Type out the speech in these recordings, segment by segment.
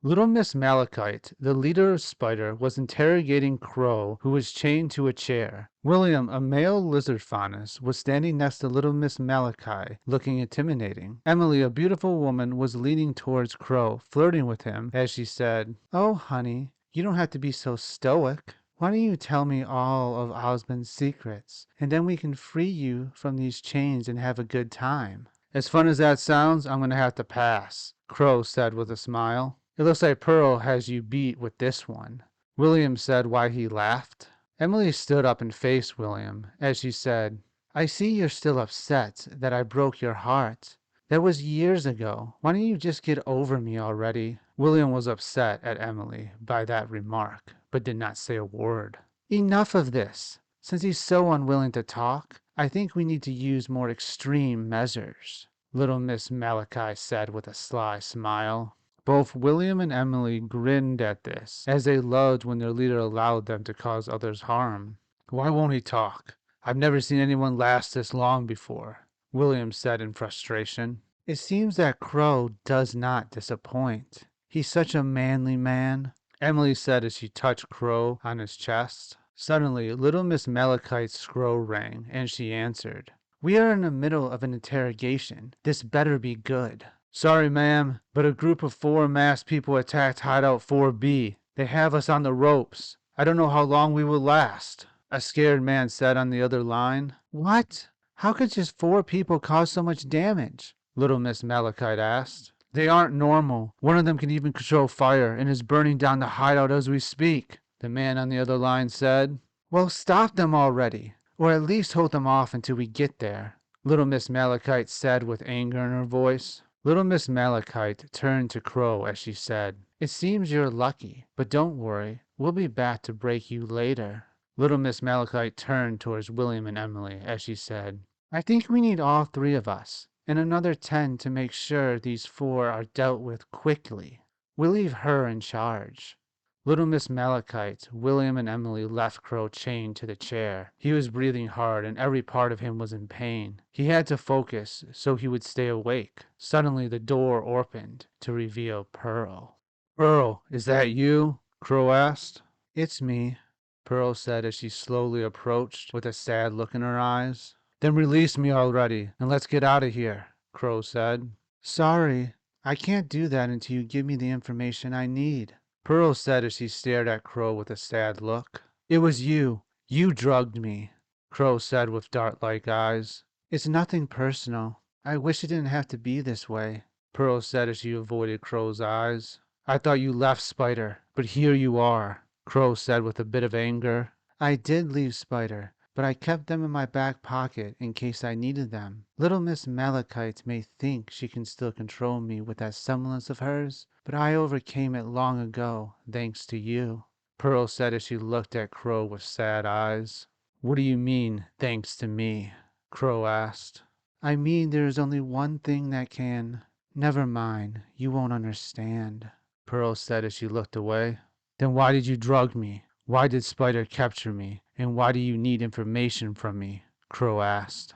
Little Miss Malachite, the leader of Spider, was interrogating Qrow, who was chained to a chair. William, a male lizard faunus, was standing next to Little Miss Malachite, looking intimidating. Emily, a beautiful woman, was leaning towards Qrow, flirting with him as she said, "Oh, honey, you don't have to be so stoic. Why don't you tell me all of Osmond's secrets, and then we can free you from these chains and have a good time?" "As fun as that sounds, I'm going to have to pass," Qrow said with a smile. "It looks like Pearl has you beat with this one." William said why he laughed. Emily stood up and faced William as she said, "I see you're still upset that I broke your heart. That was years ago. Why don't you just get over me already?" William was upset at Emily by that remark, but did not say a word. "Enough of this. Since he's so unwilling to talk, I think we need to use more extreme measures," Little Miss Malachi said with a sly smile. Both William and Emily grinned at this, as they loved when their leader allowed them to cause others harm. "Why won't he talk? I've never seen anyone last this long before," William said in frustration. "It seems that Qrow does not disappoint. He's such a manly man," Emily said as she touched Qrow on his chest. Suddenly, Little Miss Malachite's scroll rang, and she answered. "We are in the middle of an interrogation. This better be good." "Sorry, ma'am, but a group of 4 masked people attacked Hideout 4B. They have us on the ropes. I don't know how long we will last," a scared man said on the other line. "What? How could just 4 people cause so much damage?" Little Miss Malachite asked. "They aren't normal. One of them can even control fire and is burning down the hideout as we speak," the man on the other line said. "Well, stop them already, or at least hold them off until we get there," Little Miss Malachite said with anger in her voice. Little Miss Malachite turned to Qrow as she said, "It seems you're lucky, but don't worry. We'll be back to break you later." Little Miss Malachite turned towards William and Emily as she said, "I think we need all 3 of us, and another 10 to make sure these 4 are dealt with quickly. We'll leave her in charge." Little Miss Malachite, William, and Emily left Qrow chained to the chair. He was breathing hard, and every part of him was in pain. He had to focus so he would stay awake. Suddenly, the door opened to reveal Pearl. "Pearl, is that you?" Qrow asked. "It's me," Pearl said as she slowly approached with a sad look in her eyes. "Then release me already, and let's get out of here," Qrow said. "Sorry, I can't do that until you give me the information I need," Pearl said as she stared at Qrow with a sad look. "It was you. You drugged me," Qrow said with dart-like eyes. "It's nothing personal. I wish it didn't have to be this way," Pearl said as she avoided Qrow's eyes. "I thought you left Spider, but here you are," Qrow said with a bit of anger. "I did leave Spider, but I kept them in my back pocket in case I needed them. Little Miss Malachite may think she can still control me with that semblance of hers, but I overcame it long ago, thanks to you," Pearl said as she looked at Qrow with sad eyes. "What do you mean, thanks to me?" Qrow asked. "I mean there is only one thing that can—" "Never mind, you won't understand," Pearl said as she looked away. "Then why did you drug me? Why did Spider capture me? And why do you need information from me?" Qrow asked.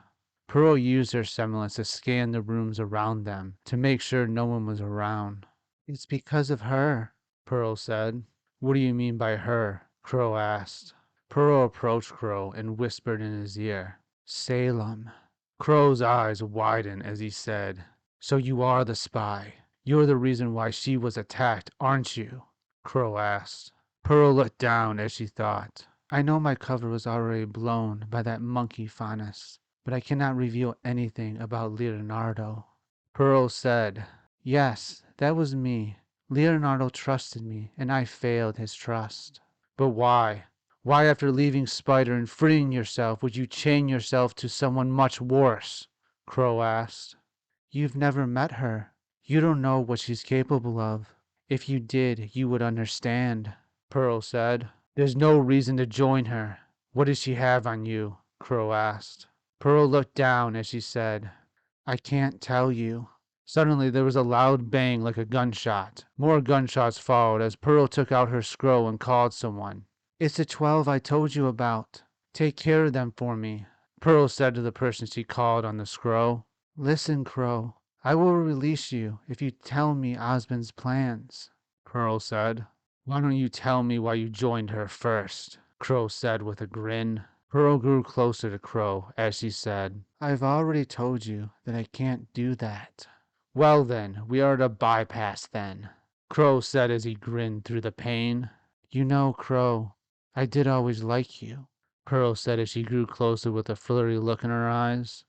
Pearl used her semblance to scan the rooms around them to make sure no one was around. "It's because of her," Pearl said. "What do you mean by her?" Qrow asked. Pearl approached Qrow and whispered in his ear, "Salem." Qrow's eyes widened as he said, "So you are the spy. You're the reason why she was attacked, aren't you?" Qrow asked. Pearl looked down as she thought. "I know my cover was already blown by that monkey faunus, but I cannot reveal anything about Leonardo." Pearl said, "Yes, that was me. Leonardo trusted me, and I failed his trust." "But why? Why, after leaving Spider and freeing yourself, would you chain yourself to someone much worse?" Qrow asked. "You've never met her. You don't know what she's capable of. If you did, you would understand," Pearl said. "There's no reason to join her. What does she have on you?" Qrow asked. Pearl looked down as she said, "I can't tell you." Suddenly there was a loud bang like a gunshot. More gunshots followed as Pearl took out her scroll and called someone. "It's the 12 I told you about. Take care of them for me," Pearl said to the person she called on the scroll. "Listen, Qrow. I will release you if you tell me Osmond's plans." Pearl said. Why don't you tell me why you joined her first? Qrow said with a grin. Pearl grew closer to Qrow as she said, I've already told you that I can't do that. Well then, we are to bypass then, Qrow said as he grinned through the pain. You know, Qrow, I did always like you, Pearl said as she grew closer with a flirty look in her eyes.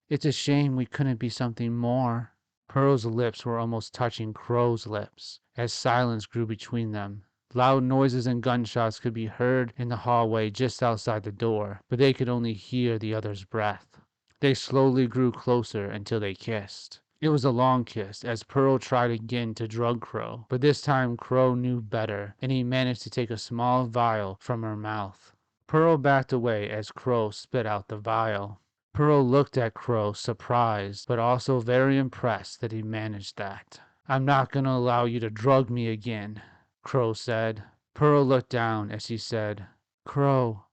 It's a shame we couldn't be something more. Pearl's lips were almost touching Qrow's lips as silence grew between them. Loud noises and gunshots could be heard in the hallway just outside the door, but they could only hear the other's breath. They slowly grew closer until they kissed. It was a long kiss as Pearl tried again to drug Qrow, but this time Qrow knew better, and he managed to take a small vial from her mouth. Pearl backed away as Qrow spit out the vial. Pearl looked at Qrow, surprised, but also very impressed that he managed that. I'm not going to allow you to drug me again, Qrow said. Pearl looked down as she said, Qrow,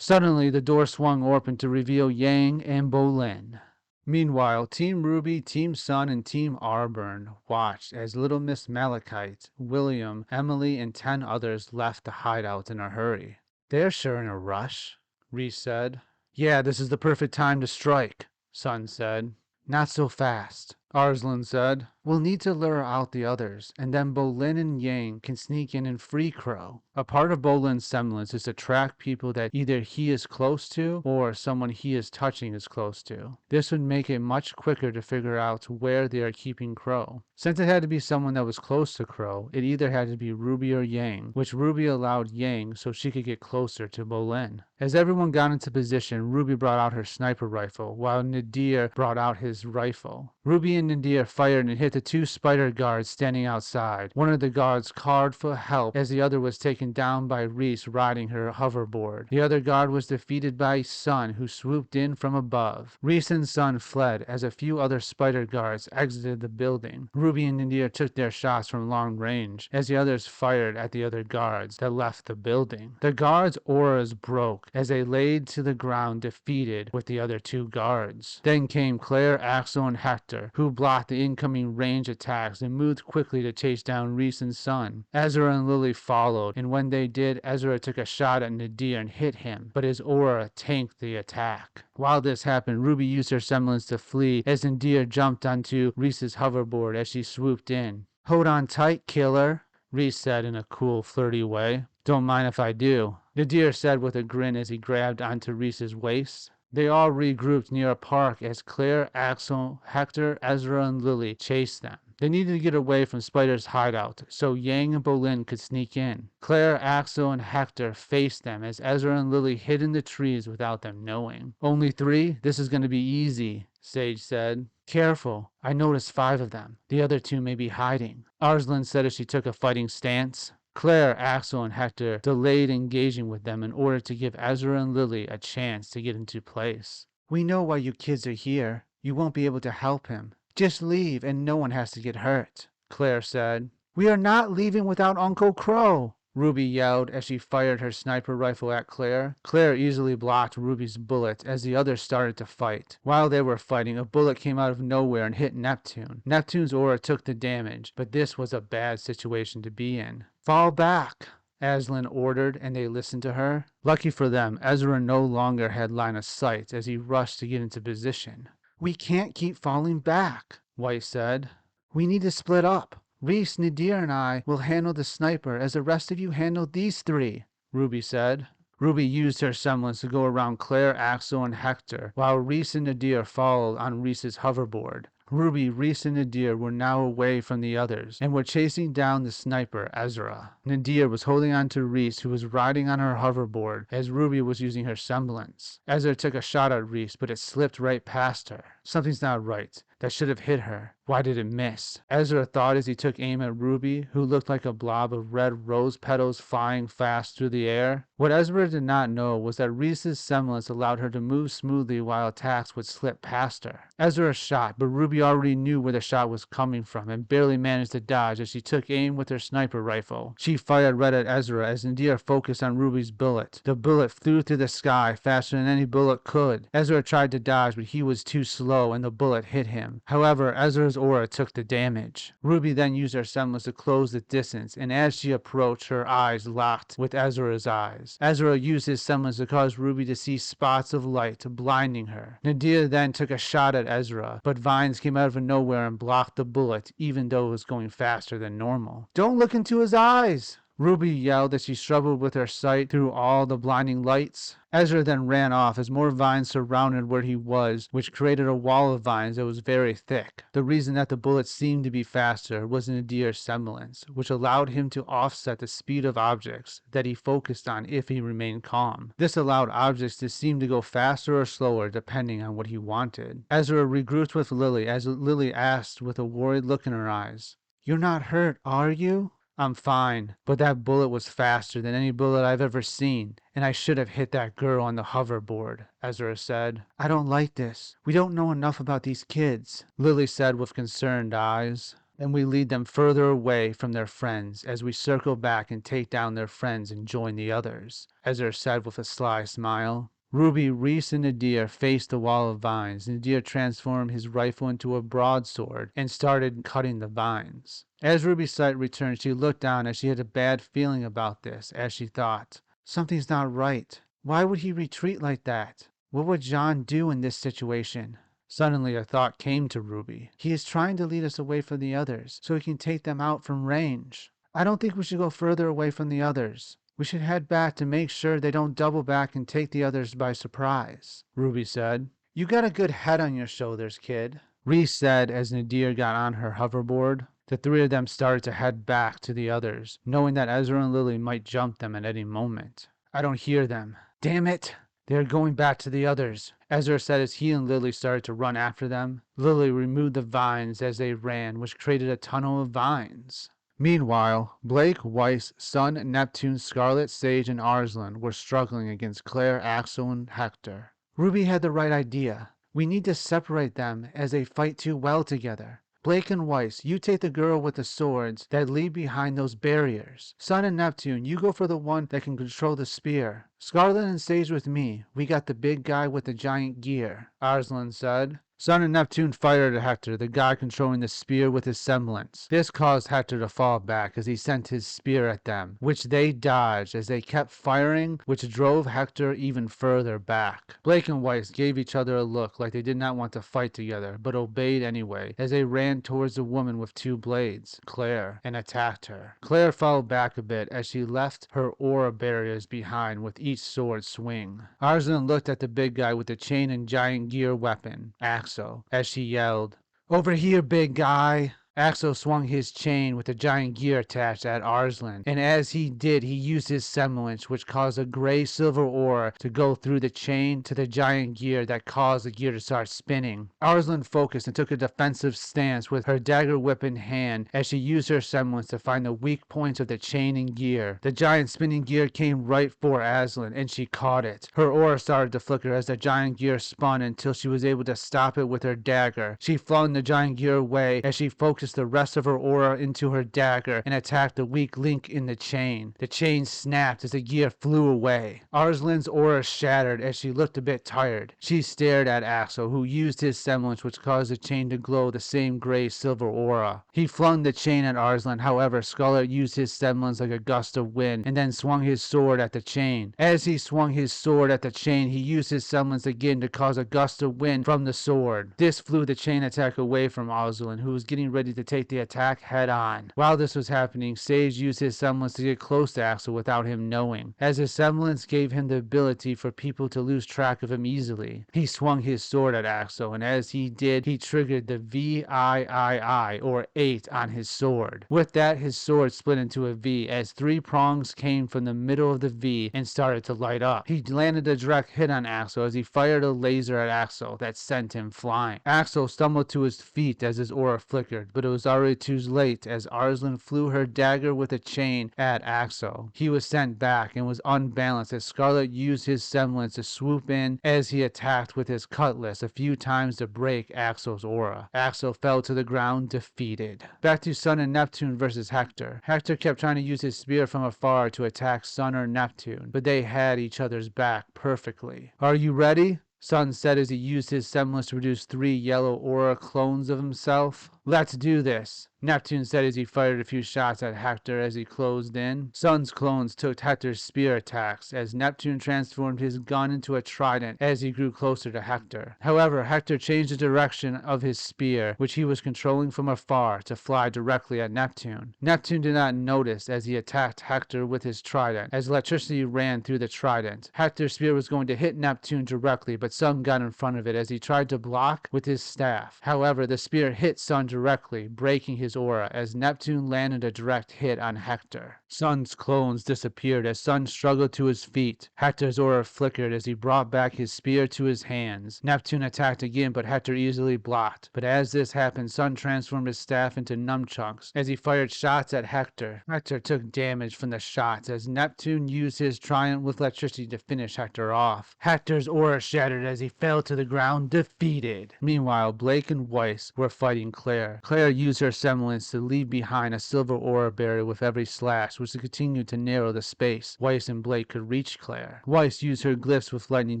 Suddenly, the door swung open to reveal Yang and Bolin. Meanwhile, Team RWBY, Team Sun, and Team ABRN watched as Little Miss Malachite, William, Emily, and 10 others left the hideout in a hurry. They're sure in a rush, Reese said. Yeah, this is the perfect time to strike, Sun said. Not so fast, Arslan said. We'll need to lure out the others, and then Bolin and Yang can sneak in and free Qrow. A part of Bolin's semblance is to track people that either he is close to or someone he is touching is close to. This would make it much quicker to figure out where they are keeping Qrow. Since it had to be someone that was close to Qrow, it either had to be RWBY or Yang, which RWBY allowed Yang so she could get closer to Bolin. As everyone got into position, RWBY brought out her sniper rifle, while Nadir brought out his rifle. RWBY and Nadir fired and hit the 2 spider guards standing outside. One of the guards called for help as the other was taken down by Reese riding her hoverboard. The other guard was defeated by Sun, who swooped in from above. Reese and Sun fled as a few other spider guards exited the building. RWBY and Nadir took their shots from long range as the others fired at the other guards that left the building. The guards' auras broke as they laid to the ground defeated with the other 2 guards. Then came Claire, Axel, and Hector, who blocked the incoming range attacks and moved quickly to chase down Reese and Sun. Ezra and Lily followed, and when they did, Ezra took a shot at Nadir and hit him, but his aura tanked the attack. While this happened, RWBY used her semblance to flee as Nadir jumped onto Reese's hoverboard as she swooped in. Hold on tight, killer, Reese said in a cool, flirty way. Don't mind if I do, Nadir said with a grin as he grabbed onto Reese's waist. They all regrouped near a park as Claire, Axel, Hector, Ezra, and Lily chased them. They needed to get away from Spider's hideout so Yang and Bolin could sneak in. Claire, Axel, and Hector faced them as Ezra and Lily hid in the trees without them knowing. Only 3? This is going to be easy, Sage said. Careful, I noticed 5 of them. The other 2 may be hiding, Arslan said as she took a fighting stance. Claire, Axel, and Hector delayed engaging with them in order to give Ezra and Lily a chance to get into place. We know why you kids are here. You won't be able to help him. Just leave and no one has to get hurt, Claire said. We are not leaving without Uncle Qrow, RWBY yelled as she fired her sniper rifle at Claire. Claire easily blocked RWBY's bullet as the others started to fight. While they were fighting, a bullet came out of nowhere and hit Neptune. Neptune's aura took the damage, but this was a bad situation to be in. Fall back, Aslan ordered, and they listened to her. Lucky for them, Ezra no longer had line of sight as he rushed to get into position. We can't keep falling back, White said. We need to split up. Reese, Nadir, and I will handle the sniper as the rest of you handle these 3, RWBY said. RWBY used her semblance to go around Claire, Axel, and Hector, while Reese and Nadir followed on Reese's hoverboard. RWBY, Reese, and Nadir were now away from the others and were chasing down the sniper, Ezra. Nadir was holding on to Reese, who was riding on her hoverboard, as RWBY was using her semblance. Ezra took a shot at Reese, but it slipped right past her. Something's not right. That should have hit her. Why did it miss? Ezra thought as he took aim at RWBY, who looked like a blob of red rose petals flying fast through the air. What Ezra did not know was that Reese's semblance allowed her to move smoothly while attacks would slip past her. Ezra shot, but RWBY already knew where the shot was coming from and barely managed to dodge as she took aim with her sniper rifle. She fired right at Ezra as Nadir focused on RWBY's bullet. The bullet flew through the sky faster than any bullet could. Ezra tried to dodge, but he was too slow and the bullet hit him. him. However, Ezra's aura took the damage. RWBY then used her semblance to close the distance, and as she approached, her eyes locked with Ezra's eyes. Ezra used his semblance to cause RWBY to see spots of light, blinding her. Nadia then took a shot at Ezra, but vines came out of nowhere and blocked the bullet, even though it was going faster than normal. "Don't look into his eyes!" RWBY yelled as she struggled with her sight through all the blinding lights. Ezra then ran off as more vines surrounded where he was, which created a wall of vines that was very thick. The reason that the bullets seemed to be faster was Nadir's semblance, which allowed him to offset the speed of objects that he focused on if he remained calm. This allowed objects to seem to go faster or slower depending on what he wanted. Ezra regrouped with Lily as Lily asked with a worried look in her eyes, "You're not hurt, are you?" "I'm fine, but that bullet was faster than any bullet I've ever seen, and I should have hit that girl on the hoverboard," Ezra said. "I don't like this. We don't know enough about these kids," Lily said with concerned eyes. "And we lead them further away from their friends as we circle back and take down their friends and join the others," Ezra said with a sly smile. RWBY, Reese, and Nadir faced the wall of vines. Nadir transformed his rifle into a broadsword and started cutting the vines. As RWBY's sight returned, she looked down as she had a bad feeling about this, as she thought, "Something's not right. Why would he retreat like that? What would John do in this situation?" Suddenly a thought came to RWBY. "He is trying to lead us away from the others, so he can take them out from range. I don't think we should go further away from the others. We should head back to make sure they don't double back and take the others by surprise," RWBY said. "You got a good head on your shoulders, kid," Reese said as Nadir got on her hoverboard. The three of them started to head back to the others, knowing that Ezra and Lily might jump them at any moment. "I don't hear them. Damn it! They are going back to the others," Ezra said as he and Lily started to run after them. Lily removed the vines as they ran, which created a tunnel of vines. Meanwhile, Blake, Weiss, Sun, Neptune, Scarlet, Sage, and Arslan were struggling against Claire, Axel, and Hector. "RWBY had the right idea. We need to separate them as they fight too well together. Blake and Weiss, you take the girl with the swords that lead behind those barriers. Sun and Neptune, you go for the one that can control the spear. Scarlet and Sage with me. We got the big guy with the giant gear," Arslan said. Sun and Neptune fired at Hector, the guy controlling the spear with his semblance. This caused Hector to fall back as he sent his spear at them, which they dodged as they kept firing, which drove Hector even further back. Blake and Weiss gave each other a look like they did not want to fight together, but obeyed anyway as they ran towards the woman with two blades, Claire, and attacked her. Claire fell back a bit as she left her aura barriers behind with each sword swing. Arslan looked at the big guy with the chain and giant gear weapon, Axel, as she yelled, "Over here, big guy!" Axel swung his chain with the giant gear attached at Arslan, and as he did, he used his semblance, which caused a gray-silver aura to go through the chain to the giant gear that caused the gear to start spinning. Arslan focused and took a defensive stance with her dagger whip in hand as she used her semblance to find the weak points of the chain and gear. The giant spinning gear came right for Arslan, and she caught it. Her aura started to flicker as the giant gear spun until she was able to stop it with her dagger. She flung the giant gear away as she focused the rest of her aura into her dagger and attacked the weak link in the chain. The chain snapped as the gear flew away. Arslan's aura shattered as she looked a bit tired. She stared at Axel, who used his semblance, which caused the chain to glow the same gray-silver aura. He flung the chain at Arslan, however, Scarlet used his semblance like a gust of wind and then swung his sword at the chain. As he swung his sword at the chain, he used his semblance again to cause a gust of wind from the sword. This flew the chain attack away from Arslan, who was getting ready to take the attack head on. While this was happening, Sage used his semblance to get close to Axel without him knowing, as his semblance gave him the ability for people to lose track of him easily. He swung his sword at Axel, and as he did, he triggered the VIII, or 8, on his sword. With that, his sword split into a V as 3 prongs came from the middle of the V and started to light up. He landed a direct hit on Axel as he fired a laser at Axel that sent him flying. Axel stumbled to his feet as his aura flickered, but it was already too late as Arslan flew her dagger with a chain at Axel. He was sent back and was unbalanced as Scarlet used his semblance to swoop in as he attacked with his cutlass a few times to break Axel's aura. Axel fell to the ground defeated. Back to Sun and Neptune versus Hector. Hector kept trying to use his spear from afar to attack Sun or Neptune, but they had each other's back perfectly. "Are you ready?" Sun said as he used his semblance to produce 3 yellow aura clones of himself. Let's do this, Neptune said as he fired a few shots at Hector as he closed in. Sun's clones took Hector's spear attacks as Neptune transformed his gun into a trident as he grew closer to Hector. However, Hector changed the direction of his spear, which he was controlling from afar, to fly directly at Neptune. Neptune did not notice as he attacked Hector with his trident, as electricity ran through the trident. Hector's spear was going to hit Neptune directly, but Sun got in front of it as he tried to block with his staff. However, the spear hit Sun directly, breaking his aura as Neptune landed a direct hit on Hector. Sun's clones disappeared as Sun struggled to his feet. Hector's aura flickered as he brought back his spear to his hands. Neptune attacked again, but Hector easily blocked. But as this happened, Sun transformed his staff into nunchucks as he fired shots at Hector. Hector took damage from the shots as Neptune used his trident with electricity to finish Hector off. Hector's aura shattered as he fell to the ground, defeated. Meanwhile, Blake and Weiss were fighting Claire. Claire used her semblance to leave behind a silver aura barrier with every slash, which continued to narrow the space Weiss and Blake could reach Claire. Weiss used her glyphs with lightning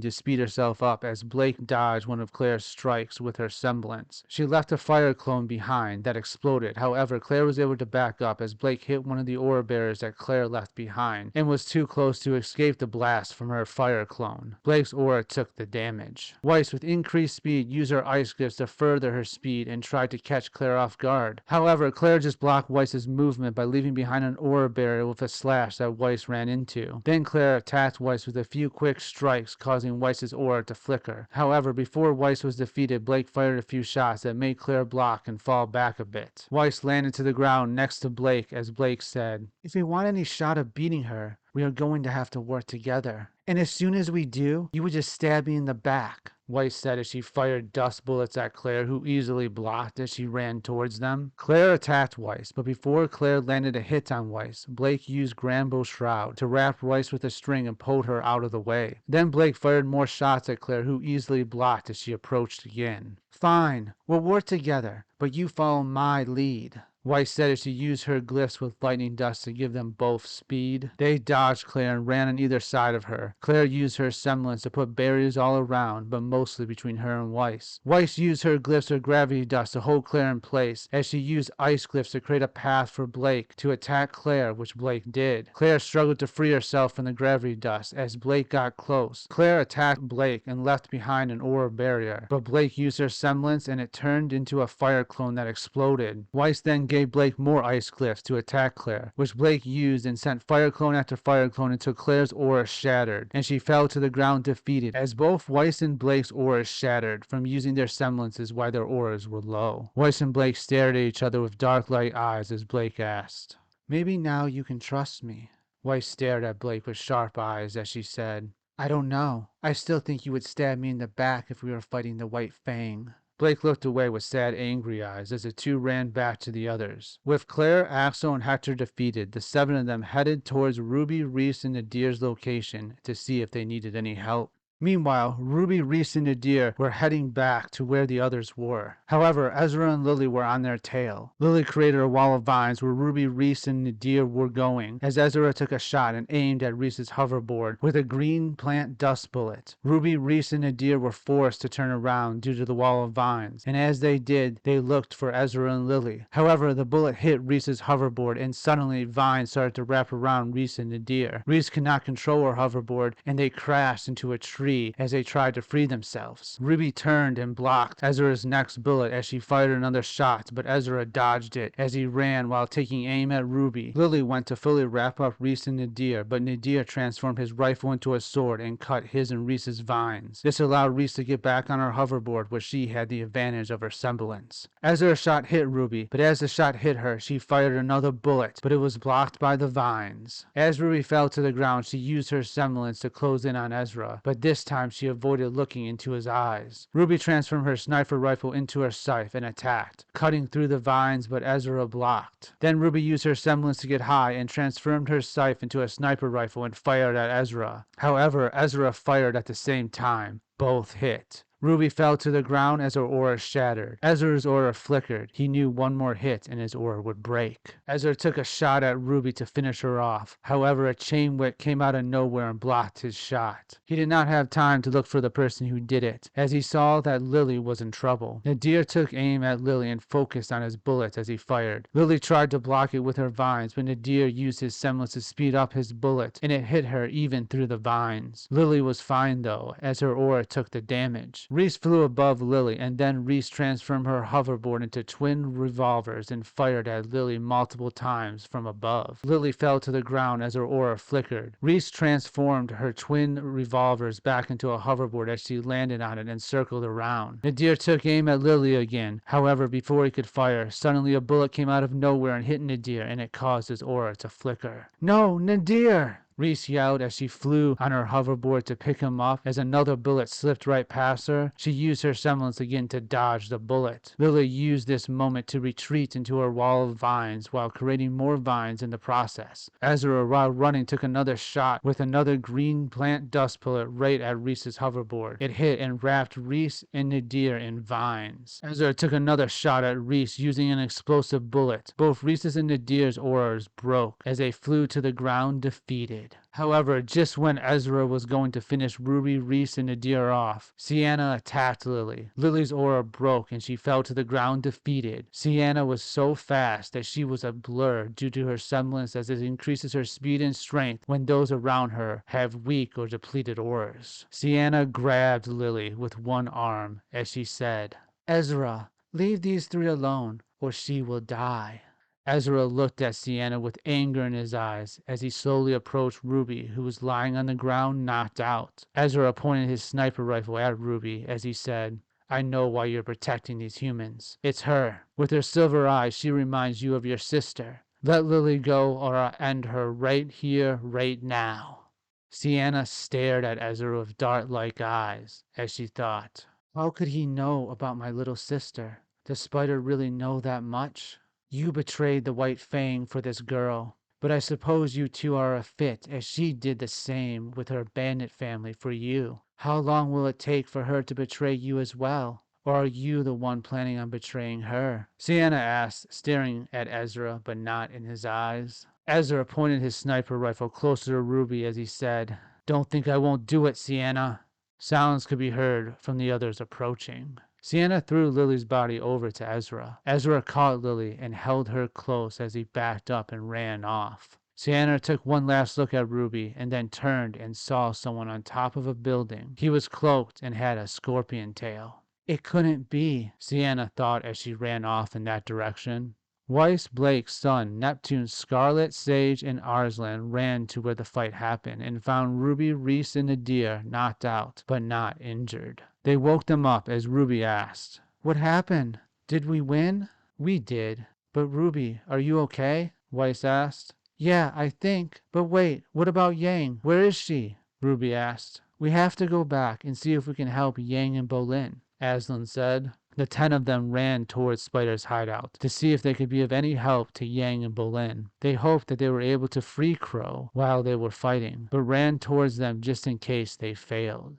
to speed herself up as Blake dodged one of Claire's strikes with her semblance. She left a fire clone behind that exploded. However, Claire was able to back up as Blake hit one of the aura barriers that Claire left behind and was too close to escape the blast from her fire clone. Blake's aura took the damage. Weiss, with increased speed, used her ice glyphs to further her speed and tried to catch Claire off guard. However, Claire just blocked Weiss's movement by leaving behind an aura barrier with a slash that Weiss ran into. Then Claire attacked Weiss with a few quick strikes, causing Weiss's aura to flicker. However, before Weiss was defeated, Blake fired a few shots that made Claire block and fall back a bit. Weiss landed to the ground next to Blake as Blake said, "If we want any shot of beating her, we are going to have to work together. And as soon as we do, you would just stab me in the back," Weiss said as she fired dust bullets at Claire, who easily blocked as she ran towards them. Claire attacked Weiss, but before Claire landed a hit on Weiss, Blake used Granbo's Shroud to wrap Weiss with a string and pulled her out of the way. Then Blake fired more shots at Claire, who easily blocked as she approached again. "Fine, we'll work together, but you follow my lead," Weiss said as she used her glyphs with lightning dust to give them both speed. They dodged Claire and ran on either side of her. Claire used her semblance to put barriers all around, but mostly between her and Weiss. Weiss used her glyphs of gravity dust to hold Claire in place, as she used ice glyphs to create a path for Blake to attack Claire, which Blake did. Claire struggled to free herself from the gravity dust as Blake got close. Claire attacked Blake and left behind an aura barrier, but Blake used her semblance and it turned into a fire clone that exploded. Weiss then gave Blake more ice glyphs to attack Claire, which Blake used and sent fire clone after fire clone until Claire's aura shattered, and she fell to the ground defeated, as both Weiss and Blake's auras shattered from using their semblances while their auras were low. Weiss and Blake stared at each other with dark light eyes as Blake asked, "Maybe now you can trust me?" Weiss stared at Blake with sharp eyes as she said, "I don't know. I still think you would stab me in the back if we were fighting the White Fang." Blake looked away with sad, angry eyes as the two ran back to the others. With Claire, Axel, and Hector defeated, the 7 of them headed towards Ruby, Reese, and Nadir's location to see if they needed any help. Meanwhile, Ruby, Reese, and Nadir were heading back to where the others were. However, Ezra and Lily were on their tail. Lily created a wall of vines where Ruby, Reese, and Nadir were going, as Ezra took a shot and aimed at Reese's hoverboard with a green plant dust bullet. Ruby, Reese, and Nadir were forced to turn around due to the wall of vines, and as they did, they looked for Ezra and Lily. However, the bullet hit Reese's hoverboard, and suddenly vines started to wrap around Reese and Nadir. Reese could not control her hoverboard, and they crashed into a tree as they tried to free themselves. Ruby turned and blocked Ezra's next bullet as she fired another shot, but Ezra dodged it as he ran while taking aim at Ruby. Lily went to fully wrap up Reese and Nadir, but Nadir transformed his rifle into a sword and cut his and Reese's vines. This allowed Reese to get back on her hoverboard, where she had the advantage of her semblance. Ezra's shot hit Ruby, but as the shot hit her, she fired another bullet, but it was blocked by the vines. As Ruby fell to the ground, she used her semblance to close in on Ezra, but this time she avoided looking into his eyes. Ruby transformed her sniper rifle into her scythe and attacked, cutting through the vines, but Ezra blocked. Then Ruby used her semblance to get high and transformed her scythe into a sniper rifle and fired at Ezra. However, Ezra fired at the same time. Both hit. RWBY fell to the ground as her aura shattered. Ezra's aura flickered. He knew one more hit and his aura would break. Ezra took a shot at RWBY to finish her off. However, a chain whip came out of nowhere and blocked his shot. He did not have time to look for the person who did it, as he saw that Lily was in trouble. Nadir took aim at Lily and focused on his bullets as he fired. Lily tried to block it with her vines, but Nadir used his semblance to speed up his bullet, and it hit her even through the vines. Lily was fine though, as her aura took the damage. Reese flew above Lily, and then Reese transformed her hoverboard into twin revolvers and fired at Lily multiple times from above. Lily fell to the ground as her aura flickered. Reese transformed her twin revolvers back into a hoverboard as she landed on it and circled around. Nadir took aim at Lily again. However, before he could fire, suddenly a bullet came out of nowhere and hit Nadir, and it caused his aura to flicker. "No, Nadir!" Reese yelled as she flew on her hoverboard to pick him up. As another bullet slipped right past her, she used her semblance again to dodge the bullet. Lily used this moment to retreat into her wall of vines while creating more vines in the process. Ezra, while running, took another shot with another green plant dust bullet right at Reese's hoverboard. It hit and wrapped Reese and Nadir in vines. Ezra took another shot at Reese using an explosive bullet. Both Reese's and Nadir's auras broke as they flew to the ground defeated. However, just when Ezra was going to finish RWBY, Reese, and Nadir off, Sienna attacked Lily. Lily's aura broke and she fell to the ground defeated. Sienna was so fast that she was a blur due to her semblance, as it increases her speed and strength when those around her have weak or depleted auras. Sienna grabbed Lily with one arm as she said, "Ezra, leave these three alone or she will die." Ezra looked at Sienna with anger in his eyes as he slowly approached RWBY, who was lying on the ground knocked out. Ezra pointed his sniper rifle at RWBY as he said, "I know why you're protecting these humans. It's her. With her silver eyes, she reminds you of your sister. Let Lily go or I'll end her right here, right now." Sienna stared at Ezra with dart-like eyes as she thought, how could he know about my little sister? Does Spider really know that much? You betrayed the White Fang for this girl, but I suppose you two are a fit, as she did the same with her bandit family for you. How long will it take for her to betray you as well? Or are you the one planning on betraying her? Sienna asked, staring at Ezra, but not in his eyes. Ezra pointed his sniper rifle closer to RWBY as he said, "Don't think I won't do it, Sienna." Sounds could be heard from the others approaching. Sienna threw Lily's body over to Ezra. Ezra caught Lily and held her close as he backed up and ran off. Sienna took one last look at RWBY and then turned and saw someone on top of a building. He was cloaked and had a scorpion tail. It couldn't be, Sienna thought as she ran off in that direction. Weiss, Blake, Sun, Neptune, Scarlet, Sage, and Arslan ran to where the fight happened and found RWBY, Reese, and Nadir knocked out, but not injured. They woke them up as RWBY asked, "What happened? Did we win?" "We did. But RWBY, are you okay?" Weiss asked. "Yeah, I think. But wait, what about Yang? Where is she?" RWBY asked. "We have to go back and see if we can help Yang and Bolin," Aslan said. The 10 of them ran towards Spider's hideout to see if they could be of any help to Yang and Bolin. They hoped that they were able to free Qrow while they were fighting, but ran towards them just in case they failed.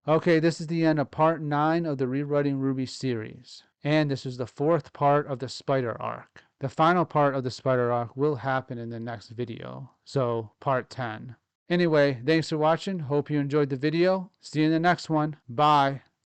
Okay, this is the end of part 9 of the Rewriting RWBY series. And this is the 4th part of the Spider arc. The final part of the Spider arc will happen in the next video, so part 10. Anyway, thanks for watching. Hope you enjoyed the video. See you in the next one. Bye.